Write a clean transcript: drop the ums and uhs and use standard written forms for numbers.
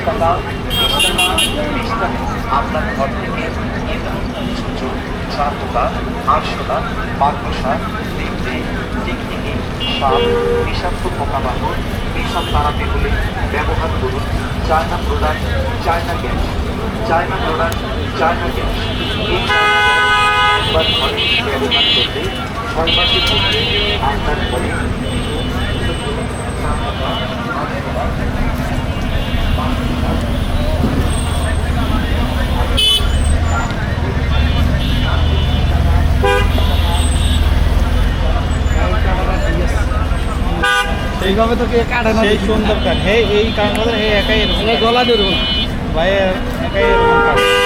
টাকা 20 টাকা আপনার ঘর থেকে সুযোগ 4 টাকা 800 টাকা মাকড়সা দেখতে টিকটিকি সাপ বিষাক্ত পোকামাকড় এইসব তাড়াতে হলে ব্যবহার করুন China product China gas China product China gas এই একবার ঘরে ব্যবহার করলে 6 মাসের মধ্যে আপনার ঘরে এইভাবে তো কে কাটে না, সেই সুন্দর কাঠ। হে এই কারণ হে একাই এরকম গলা ধরুন ভাই একাই এরকম কাঠ।